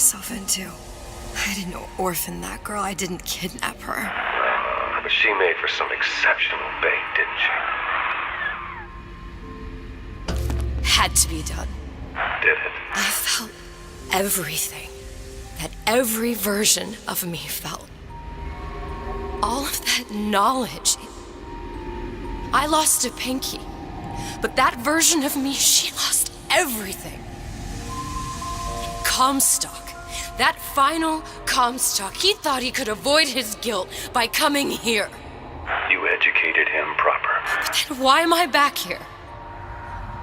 myself into. I didn't orphan that girl. I didn't kidnap her. But she made for some exceptional bait, didn't she? Had to be done. Did it? I felt everything that every version of me felt. All of that knowledge. I lost a pinky, but that version of me, she lost everything. Comstock, that final Comstock, he thought he could avoid his guilt by coming here. You educated him proper. But then why am I back here?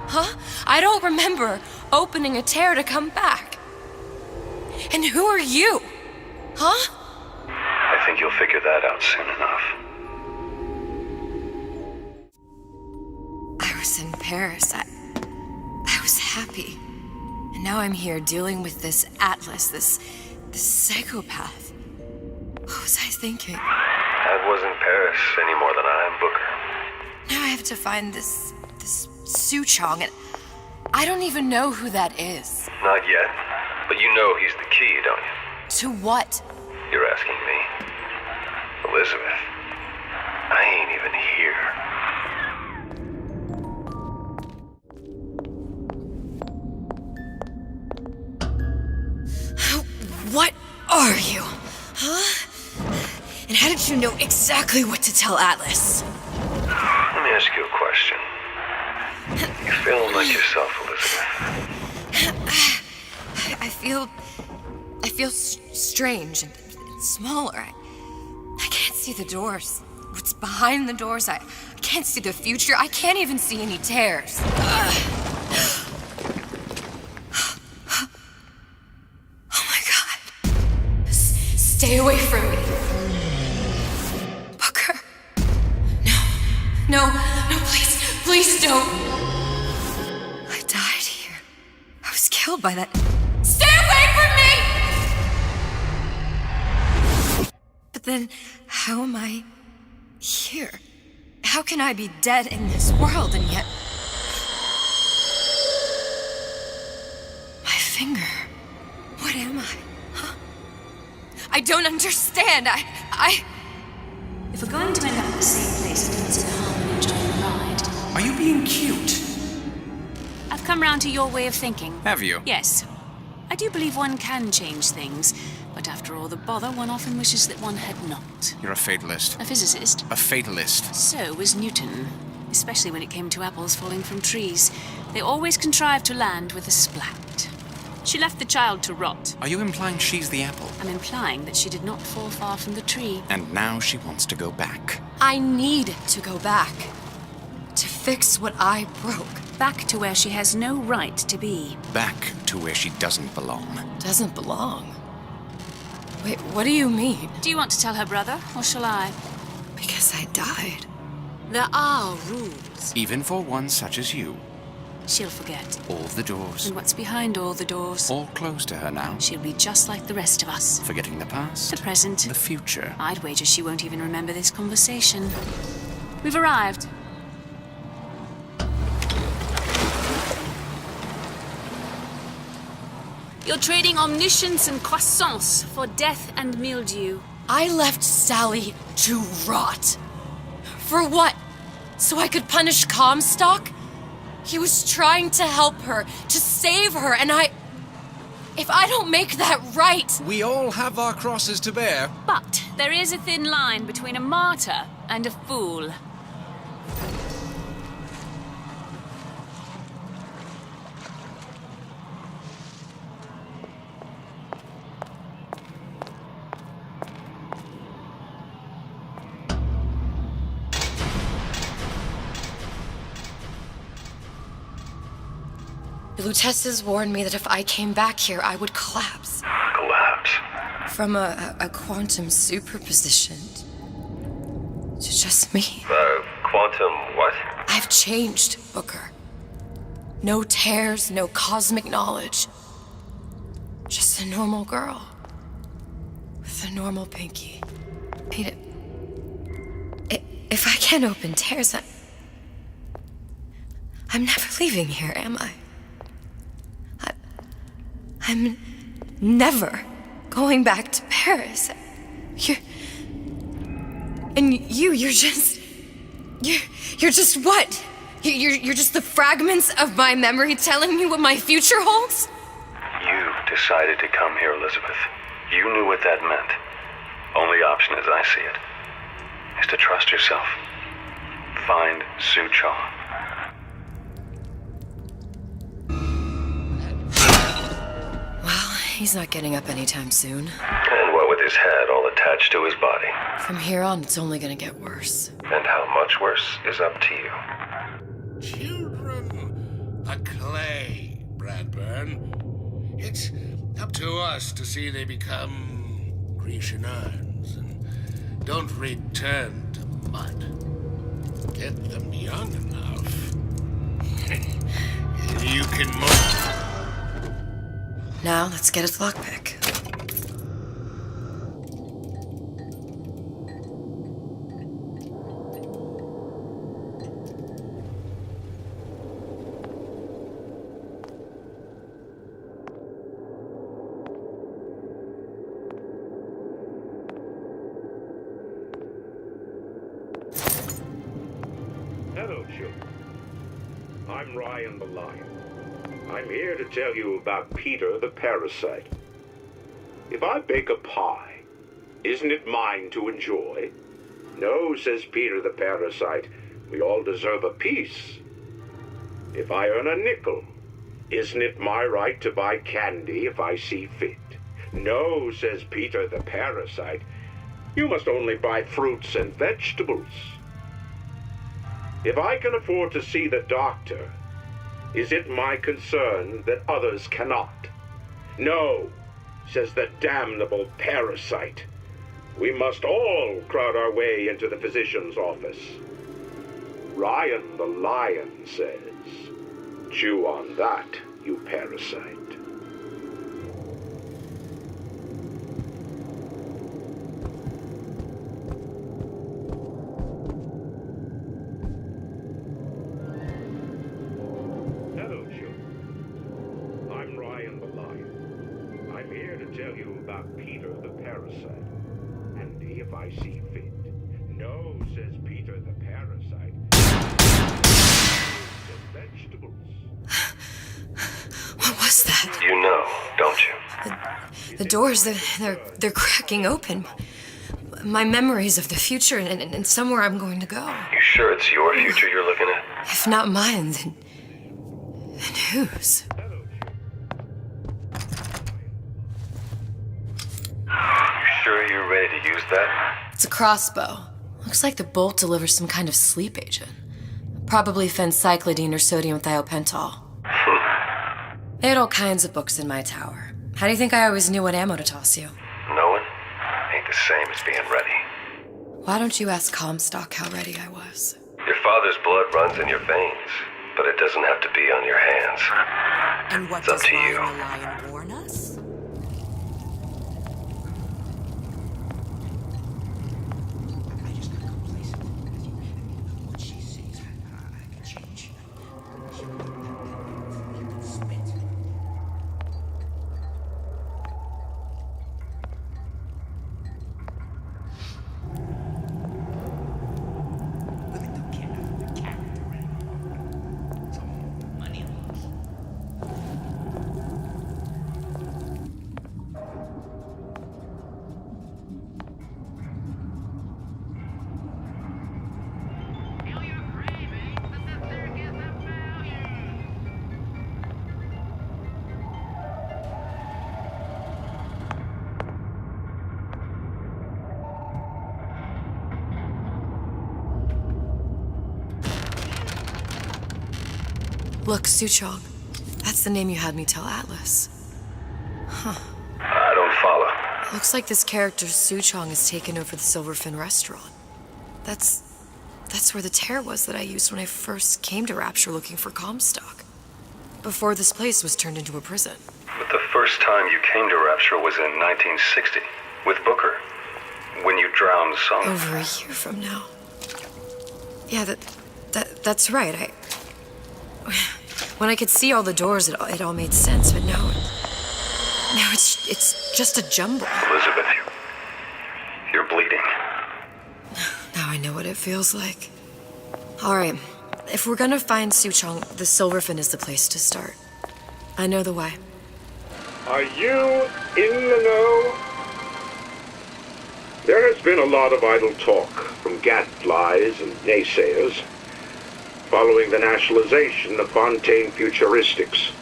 Huh? I don't remember opening a tear to come back. And who are you? Huh? I think you'll figure that out soon enough. I was in Paris. I was happy. And now I'm here dealing with this Atlas, this psychopath. What was I thinking? I wasn't Paris any more than I am Booker. Now I have to find this Suchong, and I don't even know who that is. Not yet, but you know he's the key, don't you? To what? You're asking me. Elizabeth, I ain't even here. What are you? Huh? And how did you know exactly what to tell Atlas? Let me ask you a question. You feeling like yourself, Elizabeth? I feel strange and smaller. I can't see the doors. What's behind the doors? I can't see the future. I can't even see any tears. Oh my God. Stay away from me. Booker. No, please don't. I died here. I was killed by that. Stay away from me! But then, how am I here? How can I be dead in this world and yet... My finger. What am I? Huh? I don't understand. If we're going to end up at the same place, it means in harm and enjoying the ride. Are you being cute? I've come round to your way of thinking. Have you? Yes. I do believe one can change things, but after all the bother, one often wishes that one had not. You're a fatalist. A physicist. A fatalist. So was Newton, especially when it came to apples falling from trees. They always contrived to land with a splat. She left the child to rot. Are you implying she's the apple? I'm implying that she did not fall far from the tree. And now she wants to go back. I need to go back. To fix what I broke. Back to where she has no right to be. Back to where she doesn't belong. Doesn't belong? Wait, what do you mean? Do you want to tell her brother, or shall I? Because I died. There are rules. Even for one such as you. She'll forget. All the doors. And what's behind all the doors? All closed to her now. She'll be just like the rest of us. Forgetting the past. The present. The future. I'd wager she won't even remember this conversation. We've arrived. You're trading omniscience and croissance for death and mildew. I left Sally to rot. For what? So I could punish Comstock? He was trying to help her, to save her, and if I don't make that right... We all have our crosses to bear. But there is a thin line between a martyr and a fool. The Luteces warned me that if I came back here, I would collapse. Collapse? From a quantum superposition to just me. Quantum what? I've changed, Booker. No tears, no cosmic knowledge. Just a normal girl. With a normal pinky. If I can't open tears, I'm never leaving here, am I? I'm never going back to Paris. You're just what? You're just the fragments of my memory telling me what my future holds? You decided to come here, Elizabeth. You knew what that meant. Only option, as I see it, is to trust yourself. Find Suchong. Well, he's not getting up anytime soon. And what with his head all attached to his body. From here on, it's only gonna get worse. And how much worse is up to you. Children are clay, Bradburn. It's up to us to see they become Grecian urns and don't return to mud. Get them young enough. You can move. Now, let's get his lockpick. Hello, children. I'm Ryan the Lion. I'm here to tell you about Peter the Parasite. If I bake a pie, isn't it mine to enjoy? No, says Peter the Parasite. We all deserve a piece. If I earn a nickel, isn't it my right to buy candy if I see fit? No, says Peter the Parasite. You must only buy fruits and vegetables. If I can afford to see the doctor, is it my concern that others cannot? No, says the damnable parasite. We must all crowd our way into the physician's office. Ryan the Lion says, chew on that, you parasite. Hello, children. I'm Ryan the Lion. I'm here to tell you about Peter the Parasite. And if I see fit. No, says Peter the Parasite. Vegetables. What was that? You know, don't you? The doors, they're cracking open. My memories of the future and somewhere I'm going to go. You sure it's your future you're looking at? If not mine, then whose? You sure you're ready to use that? It's a crossbow. Looks like the bolt delivers some kind of sleep agent. Probably phencyclidine or sodium thiopental. They had all kinds of books in my tower. How do you think I always knew what ammo to toss you? Knowing ain't the same as being ready. Why don't you ask Comstock how ready I was? Your father's blood runs in your veins, but it doesn't have to be on your hands. And what It's up does to you. Ryan the Lion warn us? Look, Suchong. That's the name you had me tell Atlas. I don't follow. Looks like this character Suchong has taken over the Silverfin restaurant. That's where the tear was that I used when I first came to Rapture looking for Comstock. Before this place was turned into a prison. But the first time you came to Rapture was in 1960, with Booker, when you drowned Song. Over a year from now. Yeah, that's right. When I could see all the doors, it all made sense, but now No, it's just a jumble. Elizabeth, you're bleeding. Now I know what it feels like. All right, if we're gonna find Suchong, the Silverfin is the place to start. I know the way. Are you in the know? There has been a lot of idle talk from gadflies and naysayers following the nationalization of Fontaine Futuristics.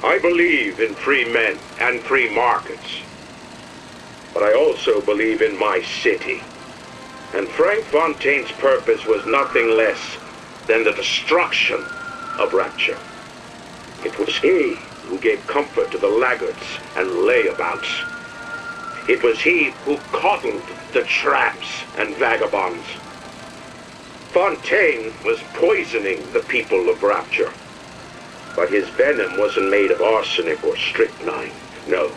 I believe in free men and free markets, but I also believe in my city. And Frank Fontaine's purpose was nothing less than the destruction of Rapture. It was he who gave comfort to the laggards and layabouts. It was he who coddled the tramps and vagabonds. Fontaine was poisoning the people of Rapture. But his venom wasn't made of arsenic or strychnine. No.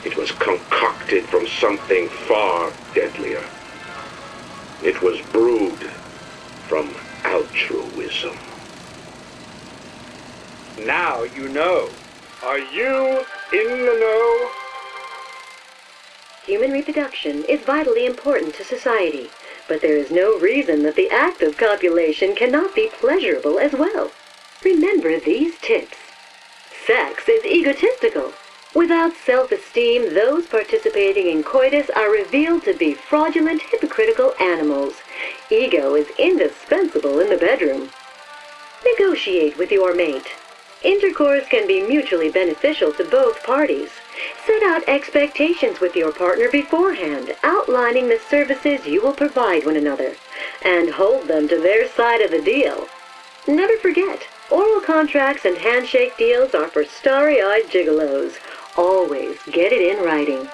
It was concocted from something far deadlier. It was brewed from altruism. Now you know. Are you in the know? Human reproduction is vitally important to society, but there is no reason that the act of copulation cannot be pleasurable as well. Remember these tips. Sex is egotistical. Without self-esteem, those participating in coitus are revealed to be fraudulent, hypocritical animals. Ego is indispensable in the bedroom. Negotiate with your mate. Intercourse can be mutually beneficial to both parties. Set out expectations with your partner beforehand, outlining the services you will provide one another, and hold them to their side of the deal. Never forget, oral contracts and handshake deals are for starry-eyed gigolos. Always get it in writing.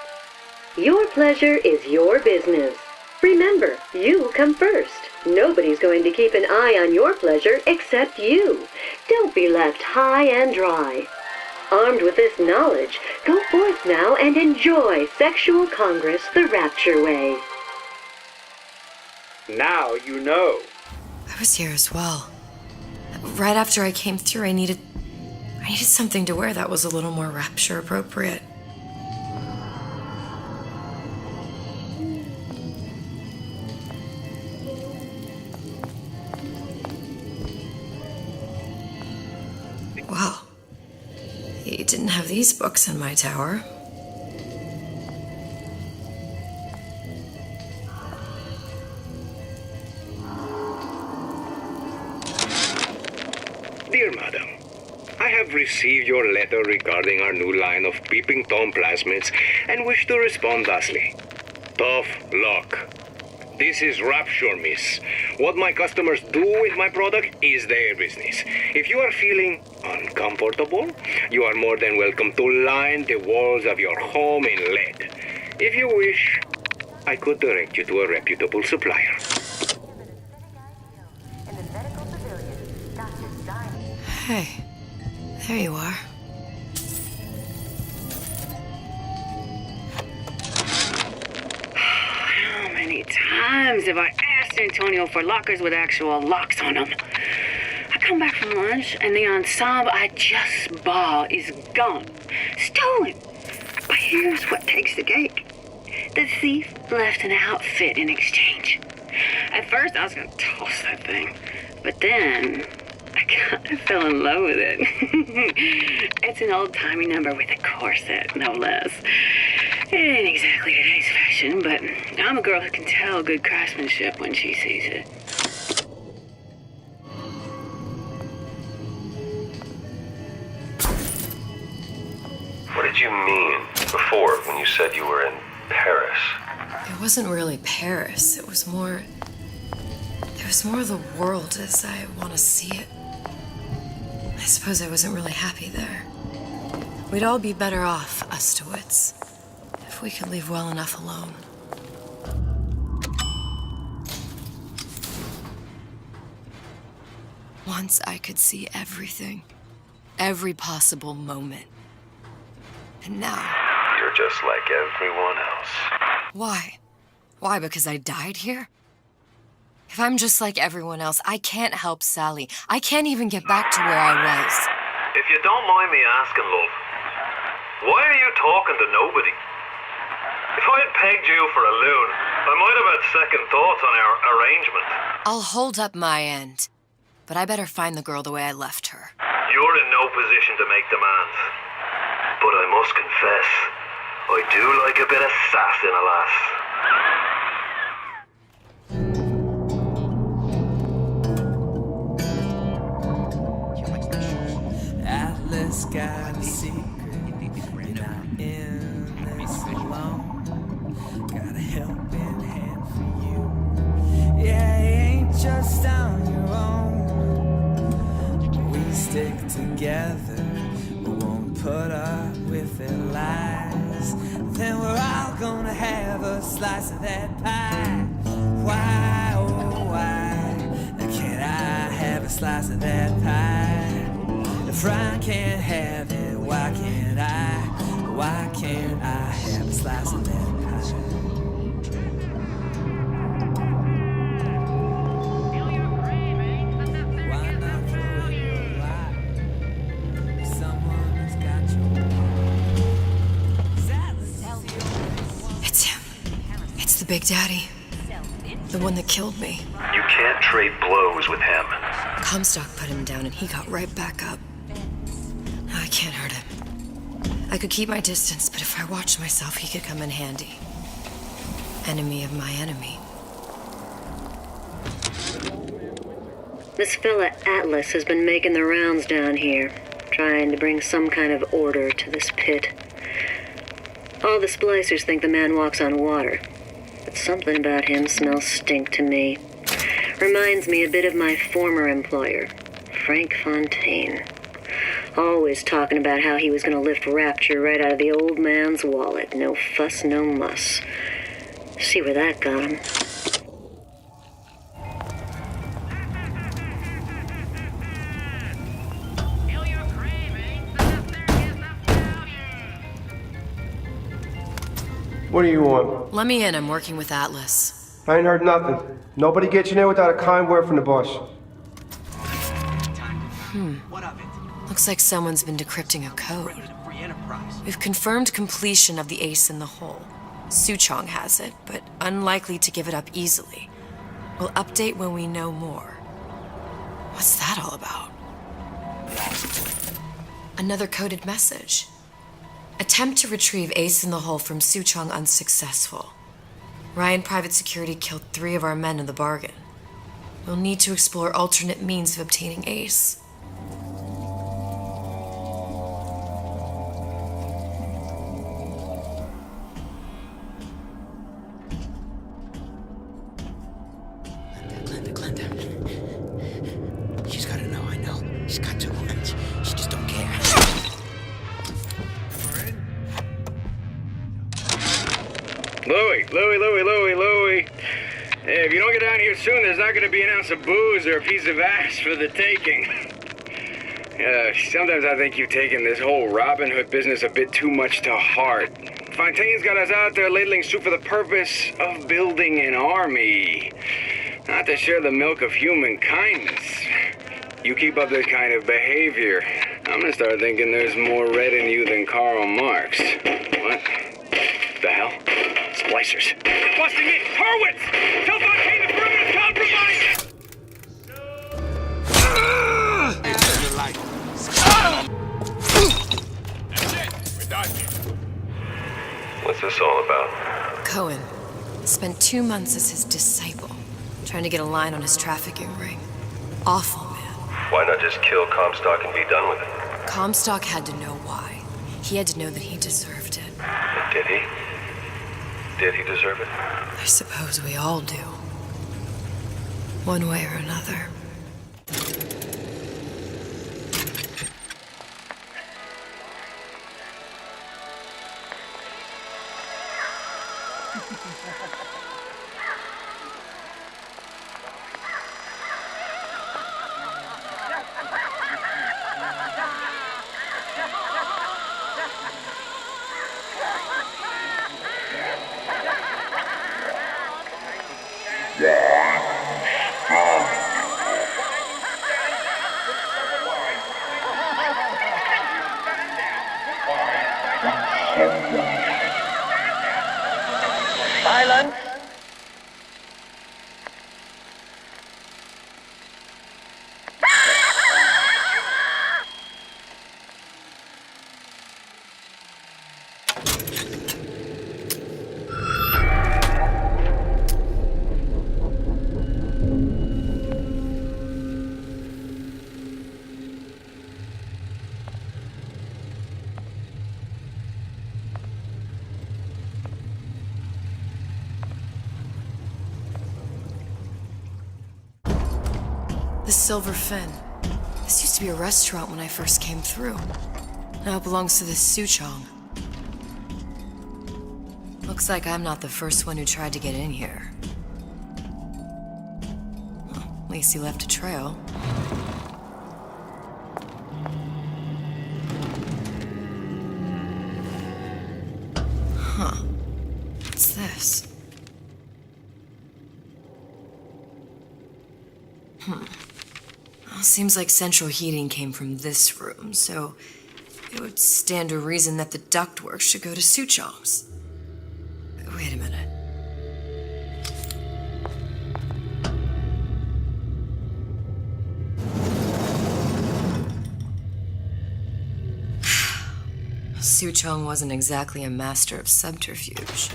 Your pleasure is your business. Remember, you come first. Nobody's going to keep an eye on your pleasure except you. Don't be left high and dry. Armed with this knowledge, go forth now and enjoy Sexual Congress the Rapture way. Now you know. I was here as well. Right after I came through, I needed something to wear that was a little more Rapture appropriate. Wow. You didn't have these books in my tower. Dear Madam, I have received your letter regarding our new line of peeping Tom plasmids and wish to respond thusly. Tough luck. This is Rapture, miss. What my customers do with my product is their business. If you are feeling uncomfortable, you are more than welcome to line the walls of your home in lead. If you wish, I could direct you to a reputable supplier. Hey, there you are. How many times have I asked Antonio for lockers with actual locks on them? I come back from lunch and the ensemble I just bought is gone. Stolen. But here's what takes the cake. The thief left an outfit in exchange. At first I was going to toss that thing, but then I kind of fell in love with it. It's an old-timey number with a corset, no less. It ain't exactly today's fashion, but I'm a girl who can tell good craftsmanship when she sees it. What did you mean before when you said you were in Paris? It wasn't really Paris. It was more of the world as I want to see it. I suppose I wasn't really happy there. We'd all be better off, us DeWitts, if we could leave well enough alone. Once I could see everything, every possible moment. And now... You're just like everyone else. Why? Why, because I died here? If I'm just like everyone else, I can't help Sally. I can't even get back to where I was. If you don't mind me asking, love, Why are you talking to nobody? If I had pegged you for a loon, I might have had second thoughts on our arrangement. I'll hold up my end, but I better find the girl the way I left her. You're in no position to make demands. But I must confess, I do like a bit of sass in a lass. Atlas got a secret. You're not in this alone. Got a helping hand for you. Yeah, you ain't just on your own. We stick together. We won't put up with their lies. Then we're all gonna have a slice of that pie. Why, oh why can't I have a slice of that pie? If I can't have it, why can't I? Why can't I have a slice of that pie? Why not throw in your life? Someone who's got your... It's him. It's the Big Daddy. The one that killed me. You can't trade blows with him. Comstock put him down and he got right back up. I can't hurt him. I could keep my distance, but if I watched myself, he could come in handy. Enemy of my enemy. This fella Atlas has been making the rounds down here, trying to bring some kind of order to this pit. All the splicers think the man walks on water, but something about him smells stink to me. Reminds me a bit of my former employer, Frank Fontaine. Always talking about how he was going to lift Rapture right out of the old man's wallet. No fuss, no muss. See where that got him. What do you want? Let me in. I'm working with Atlas. I ain't heard nothing. Nobody gets you in without a kind word from the boss. Looks like someone's been decrypting a code. We've confirmed completion of the ace in the hole. Suchong has it, but unlikely to give it up easily. We'll update when we know more. What's that all about? Another coded message. Attempt to retrieve ace in the hole from Suchong unsuccessful. Ryan Private Security killed 3 of our men in the bargain. We'll need to explore alternate means of obtaining ace. She's gotta know, I know. She's got to. She just don't care. Louie. Hey, if you don't get down here soon, there's not gonna be an ounce of booze or a piece of ass for the taking. Sometimes I think you've taken this whole Robin Hood business a bit too much to heart. Fontaine's got us out there ladling soup for the purpose of building an army. Not to share the milk of human kindness. You keep up this kind of behavior, I'm gonna start thinking there's more red in you than Karl Marx. What the hell? Splicers. They're busting in! Hurwitz! Tell Fontaine the perimeter's compromised! That's it. We're done here. What's this all about? Cohen spent 2 months as his disciple, trying to get a line on his trafficking ring. Awful man. Why not just kill Comstock and be done with it? Comstock had to know why. He had to know that he deserved it. Did he? Did he deserve it? I suppose we all do. One way or another. The Silver Fin. This used to be a restaurant when I first came through. Now it belongs to the Suchong. Looks like I'm not the first one who tried to get in here. Well, at least he left a trail. Huh. What's this? Well, seems like central heating came from this room, so it would stand to reason that the ductwork should go to Suchong's. Wait a minute. Suchong wasn't exactly a master of subterfuge.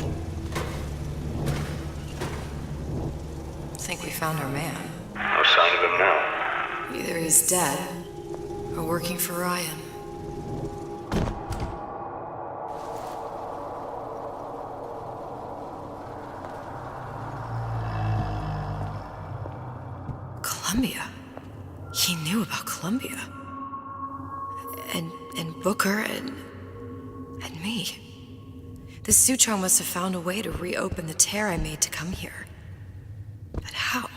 Think we found our man. No sign of him now. Either he's dead, or working for Ryan. Columbia? He knew about Columbia. And Booker and me. The Suchong must have found a way to reopen the tear I made to come here. But how?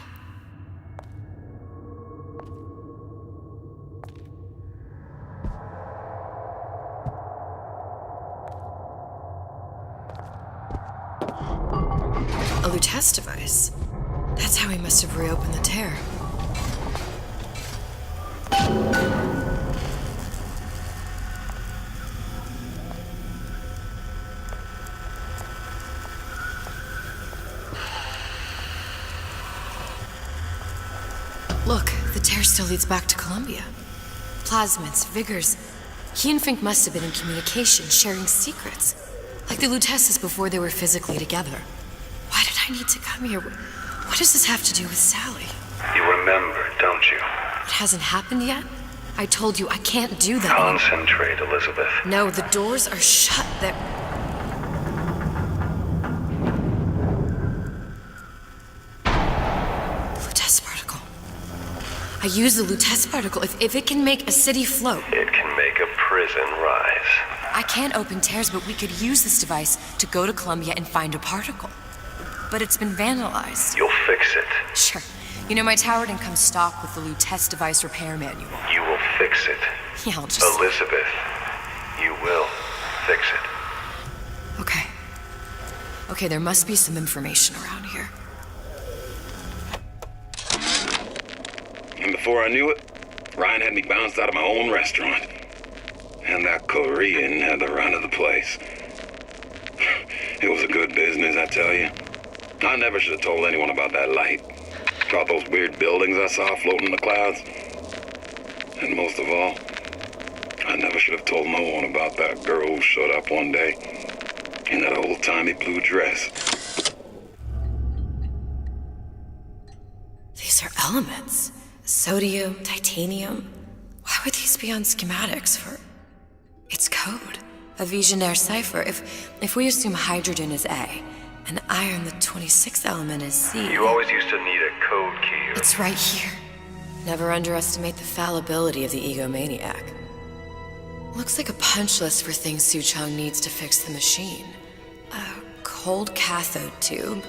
A Lutece device. That's how he must have reopened the tear. Look, the tear still leads back to Columbia. Plasmids, Vigors. He and Fink must have been in communication, sharing secrets. Like the Luteces before they were physically together. Why did I need to come here? What does this have to do with Sally? You remember, don't you? It hasn't happened yet? I told you I can't do that. Concentrate, Elizabeth. No, the doors are shut. They're... Lutece particle. I use the Lutece particle. If it can make a city float... It can make a prison rise. I can't open tears, but we could use this device to go to Columbia and find a particle. But it's been vandalized. You'll fix it. Sure. You know, my tower didn't come stocked with the Lutece device repair manual. You will fix it. Yeah, I'll just... Elizabeth, you will fix it. Okay. Okay, there must be some information around here. And before I knew it, Ryan had me bounced out of my own restaurant. And that Korean had the run of the place. It was a good business, I tell you. I never should have told anyone about that light. About those weird buildings I saw floating in the clouds. And most of all, I never should have told no one about that girl who showed up one day in that old-timey blue dress. These are elements. Sodium, titanium. Why would these be on schematics for... It's code. A Visionaire cipher. If we assume hydrogen is A, and iron, the 26th element, is C... You always used to need a code key. It's right here. Never underestimate the fallibility of the egomaniac. Looks like a punch list for things Suchong needs to fix the machine. A cold cathode tube,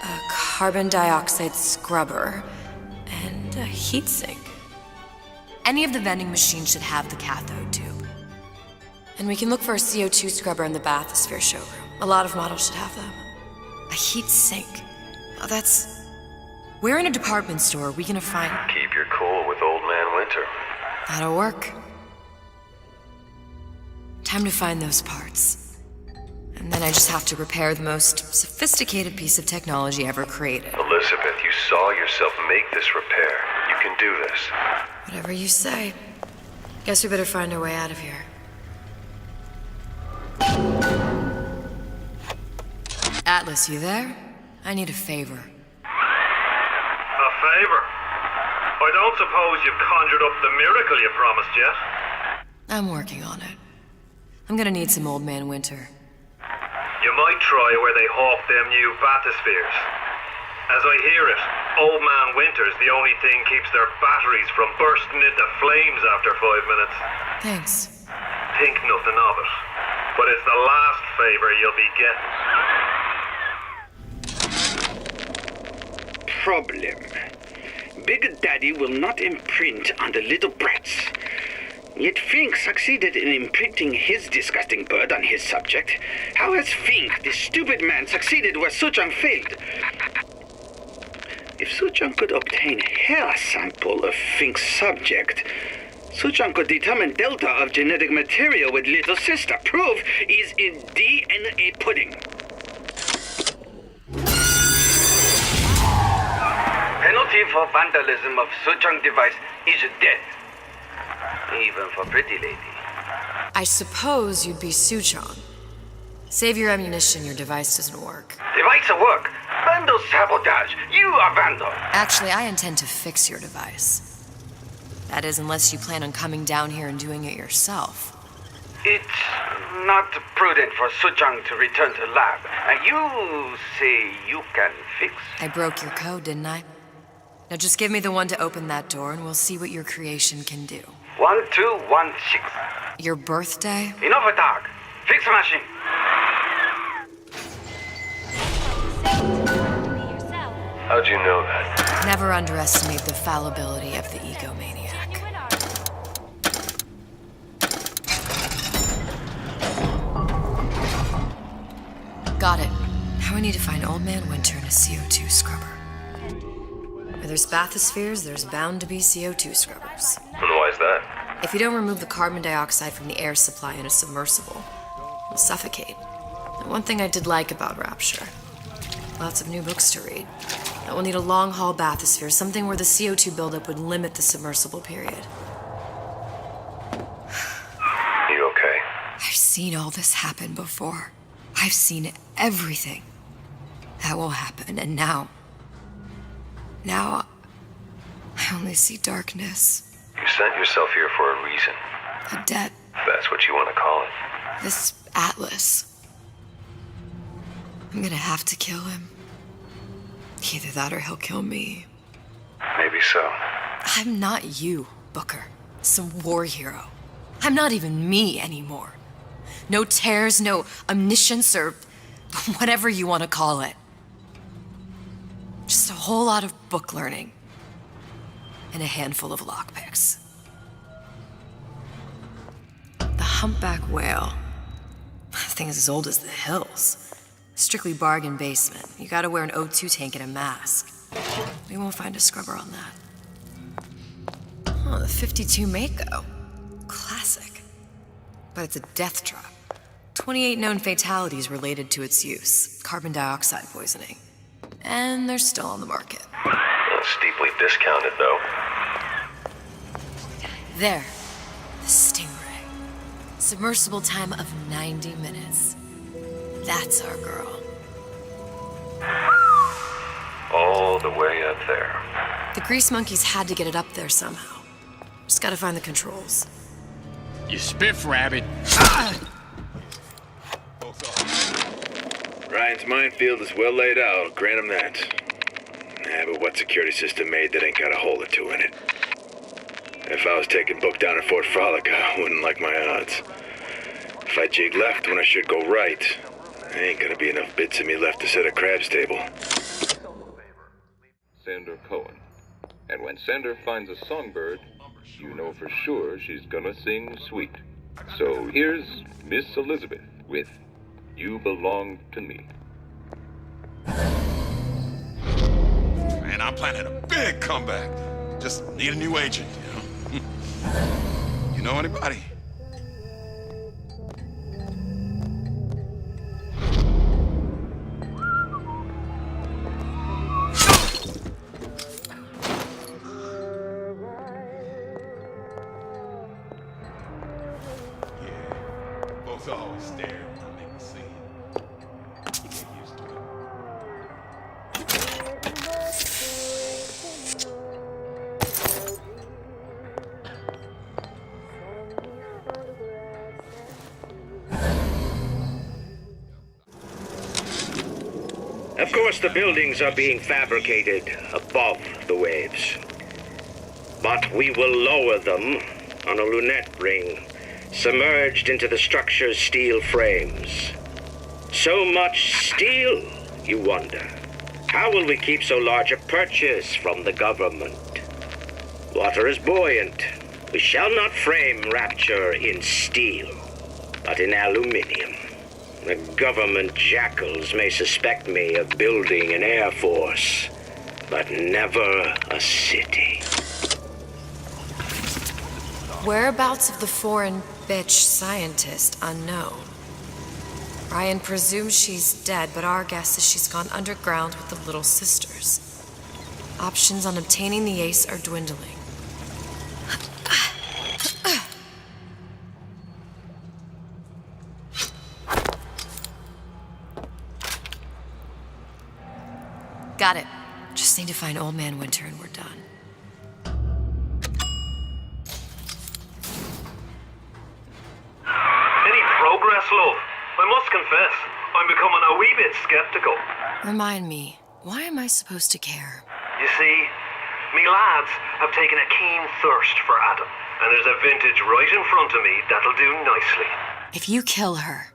a carbon dioxide scrubber, and a heatsink. Any of the vending machines should have the cathode tube. And we can look for a CO2 scrubber in the bathysphere showroom. A lot of models should have them. A heat sink. Oh, that's... Where in a department store are we gonna find... Keep your cool with Old Man Winter. That'll work. Time to find those parts. And then I just have to repair the most sophisticated piece of technology ever created. Elizabeth, you saw yourself make this repair. You can do this. Whatever you say. Guess we better find our way out of here. Atlas, you there? I need a favor. A favor? I don't suppose you've conjured up the miracle you promised yet? I'm working on it. I'm gonna need some Old Man Winter. You might try where they hawk them new bathyspheres. As I hear it, Old Man Winter's the only thing keeps their batteries from bursting into flames after 5 minutes. Thanks. Think nothing of it. But it's the last favor you'll be getting. Problem. Big Daddy will not imprint on the little brats. Yet Fink succeeded in imprinting his disgusting bird on his subject. How has Fink, this stupid man, succeeded where Suchong failed? If Suchong could obtain a hair sample of Fink's subject, Suchong could determine delta of genetic material with little sister. Proof is in DNA pudding. Penalty for vandalism of Suchong device is death. Even for pretty lady. I suppose you'd be Suchong. Save your ammunition, your device doesn't work. Device will work. Vandal sabotage. You are vandal. Actually, I intend to fix your device. That is, unless you plan on coming down here and doing it yourself. It's not prudent for Suchong to return to lab. And you say you can fix? I broke your code, didn't I? Now just give me the one to open that door and we'll see what your creation can do. 1216. Your birthday? Enough talk. Fix the machine. How'd you know that? Never underestimate the fallibility of the egomaniac. Got it. Now I need to find Old Man Winter in a CO2 scrubber. Where there's bathyspheres, there's bound to be CO2 scrubbers. And why's that? If you don't remove the carbon dioxide from the air supply in a submersible, you'll suffocate. And one thing I did like about Rapture, lots of new books to read. That will need a long-haul bathysphere, something where the CO2 buildup would limit the submersible period. You okay? I've seen all this happen before. I've seen everything that will happen, and now I only see darkness. You sent yourself here for a reason. A debt. That's what you want to call it. This Atlas. I'm gonna have to kill him. Either that or he'll kill me. Maybe so. I'm not you, Booker. Some war hero. I'm not even me anymore. No tears, no omniscience, or whatever you want to call it. Just a whole lot of book learning. And a handful of lockpicks. The humpback whale. That thing is as old as the hills. Strictly bargain basement. You gotta wear an O2 tank and a mask. We won't find a scrubber on that. Oh, the 52 Mako. Classic. But it's a death trap. 28 known fatalities related to its use. Carbon dioxide poisoning. And they're still on the market. Steeply discounted, though. There. The Stingray. Submersible time of 90 minutes. That's our girl. All the way up there. The grease monkeys had to get it up there somehow. Just gotta find the controls. You spiff rabbit. Ryan's minefield is well laid out, grant him that. But what security system made that ain't got a hole or two in it? If I was taking Book down at Fort Frolic, I wouldn't like my odds. If I jig left when I should go right, there ain't gonna be enough bits of me left to set a crab's table. Sander Cohen. And when Sander finds a songbird, you know for sure she's gonna sing sweet. So here's Miss Elizabeth with You Belong to Me. Man, I'm planning a big comeback. Just need a new agent, you know? You know anybody? Folks always stare when I make a scene. You get used to it. Of course, the buildings are being fabricated. A above the waves. But we will lower them on a lunette ring, submerged into the structure's steel frames. So much steel, you wonder. How will we keep so large a purchase from the government? Water is buoyant. We shall not frame Rapture in steel, but in aluminium. The government jackals may suspect me of building an air force, but never a city. Whereabouts of the foreign bitch scientist unknown. Ryan presumes she's dead, but our guess is she's gone underground with the Little Sisters. Options on obtaining the ace are dwindling. Got it. Just need to find Old Man Winter and we're done. Any progress, love? I must confess, I'm becoming a wee bit skeptical. Remind me, why am I supposed to care? You see, me lads have taken a keen thirst for Adam, and there's a vintage right in front of me that'll do nicely. If you kill her,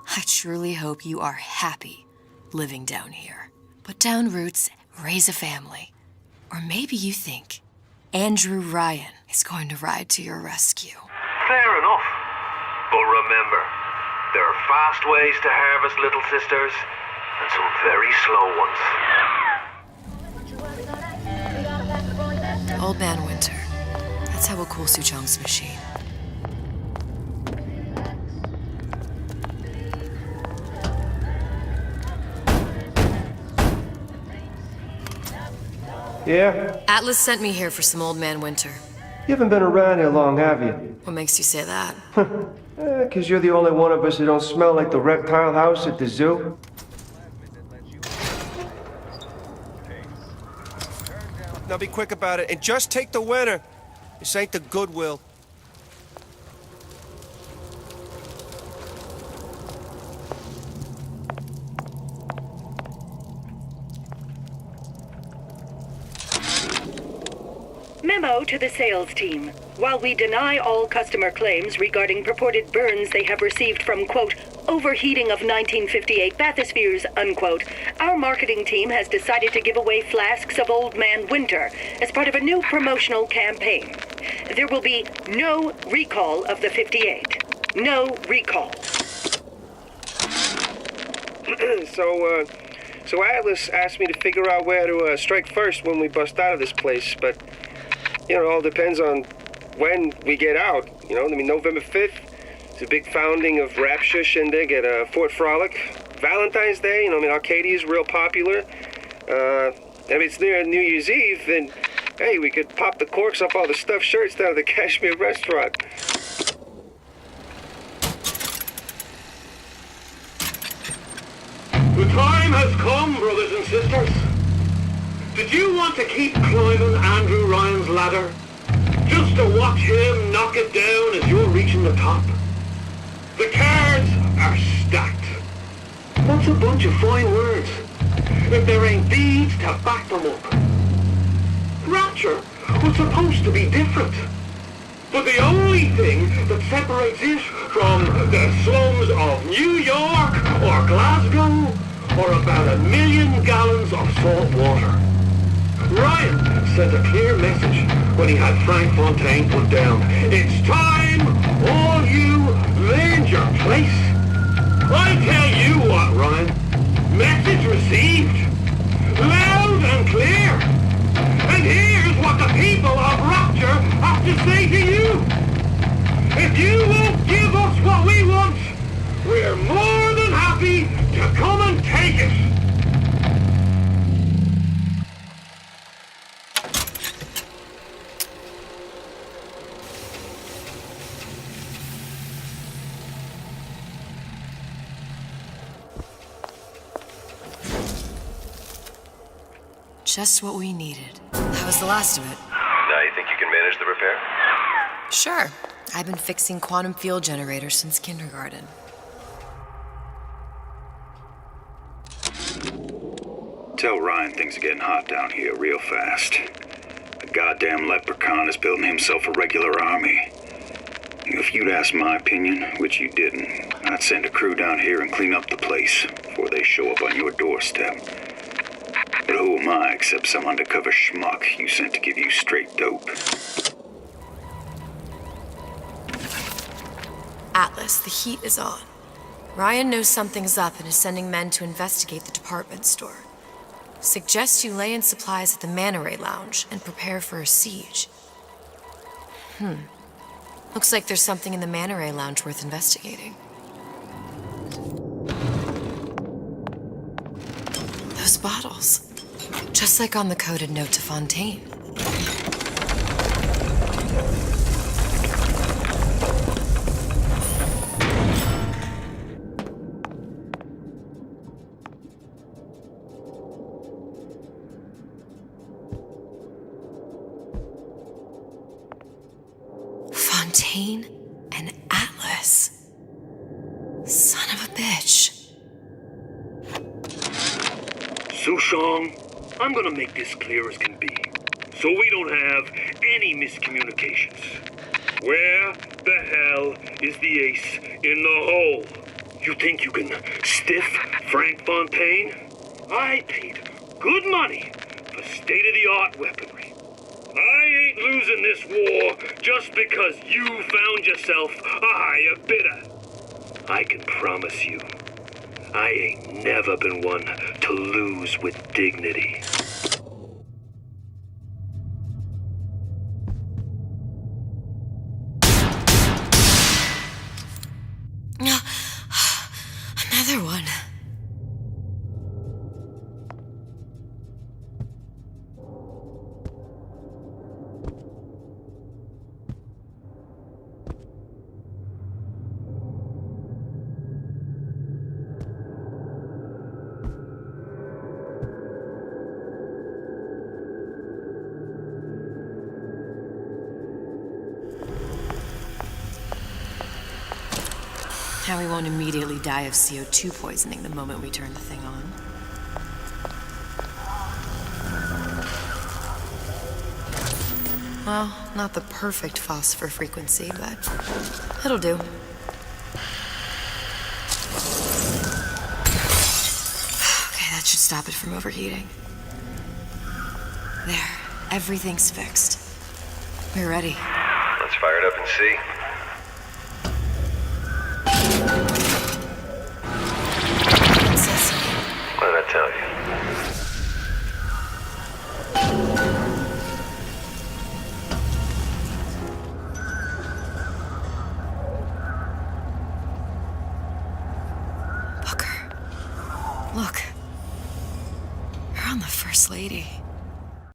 I truly hope you are happy living down here. Put down roots, raise a family. Or maybe you think Andrew Ryan is going to ride to your rescue. Fair enough. But remember, there are fast ways to harvest Little Sisters, and some very slow ones. Old Man Winter. That's how we'll cool Suchong's machine. Yeah? Atlas sent me here for some Old Man Winter. You haven't been around here long, have you? What makes you say that? 'Cause you're the only one of us who don't smell like the reptile house at the zoo. Now be quick about it, and just take the winner. This ain't the Goodwill. Memo to the sales team. While we deny all customer claims regarding purported burns they have received from, quote, overheating of 1958 bathyspheres, unquote, our marketing team has decided to give away flasks of Old Man Winter as part of a new promotional campaign. There will be no recall of the 58. No recall. So Atlas asked me to figure out where to strike first when we bust out of this place, but, it all depends on when we get out. November 5th, it's a big founding of Rapture shindig at Fort Frolic. Valentine's Day, Arcadia's real popular. It's near New Year's Eve, then, hey, we could pop the corks off all the stuffed shirts down at the Kashmir restaurant. The time has come, brothers and sisters. Did you want to keep climbing Andrew Ryan's ladder? Just to watch him knock it down as you're reaching the top? The cards are stacked. What's a bunch of fine words if there ain't deeds to back them up? Rapture was supposed to be different. But the only thing that separates it from the slums of New York or Glasgow or about 1 million gallons of salt water. Ryan sent a clear message when he had Frank Fontaine put down. It's time all you learned your place. I tell you what, Ryan. Message received. Loud and clear. And here's what the people of Rapture have to say to you. If you won't give us what we want, we're more than happy to come and take it. Just what we needed. That was the last of it. Now you think you can manage the repair? Sure. I've been fixing quantum field generators since kindergarten. Tell Ryan things are getting hot down here real fast. The goddamn leprechaun is building himself a regular army. If you'd asked my opinion, which you didn't, I'd send a crew down here and clean up the place before they show up on your doorstep. But who am I except some undercover schmuck you sent to give you straight dope? Atlas, the heat is on. Ryan knows something's up and is sending men to investigate the department store. Suggest you lay in supplies at the Manta Ray Lounge and prepare for a siege. Looks like there's something in the Manta Ray Lounge worth investigating. Those bottles. Just like on the coded note to Fontaine. Fontaine and Atlas. Son of a bitch. Suchong, I'm gonna make this clear as can be, so we don't have any miscommunications. Where the hell is the ace in the hole? You think you can stiff Frank Fontaine? I paid good money for state-of-the-art weaponry. I ain't losing this war just because you found yourself a higher bidder. I can promise you, I ain't never been one to lose with dignity. Another one. Now we won't immediately die of CO2 poisoning the moment we turn the thing on. Well, not the perfect phosphor frequency, but it'll do. Okay, that should stop it from overheating. There, everything's fixed. We're ready. Let's fire it up and see. What did I tell you? Booker. Look. You're on the First Lady.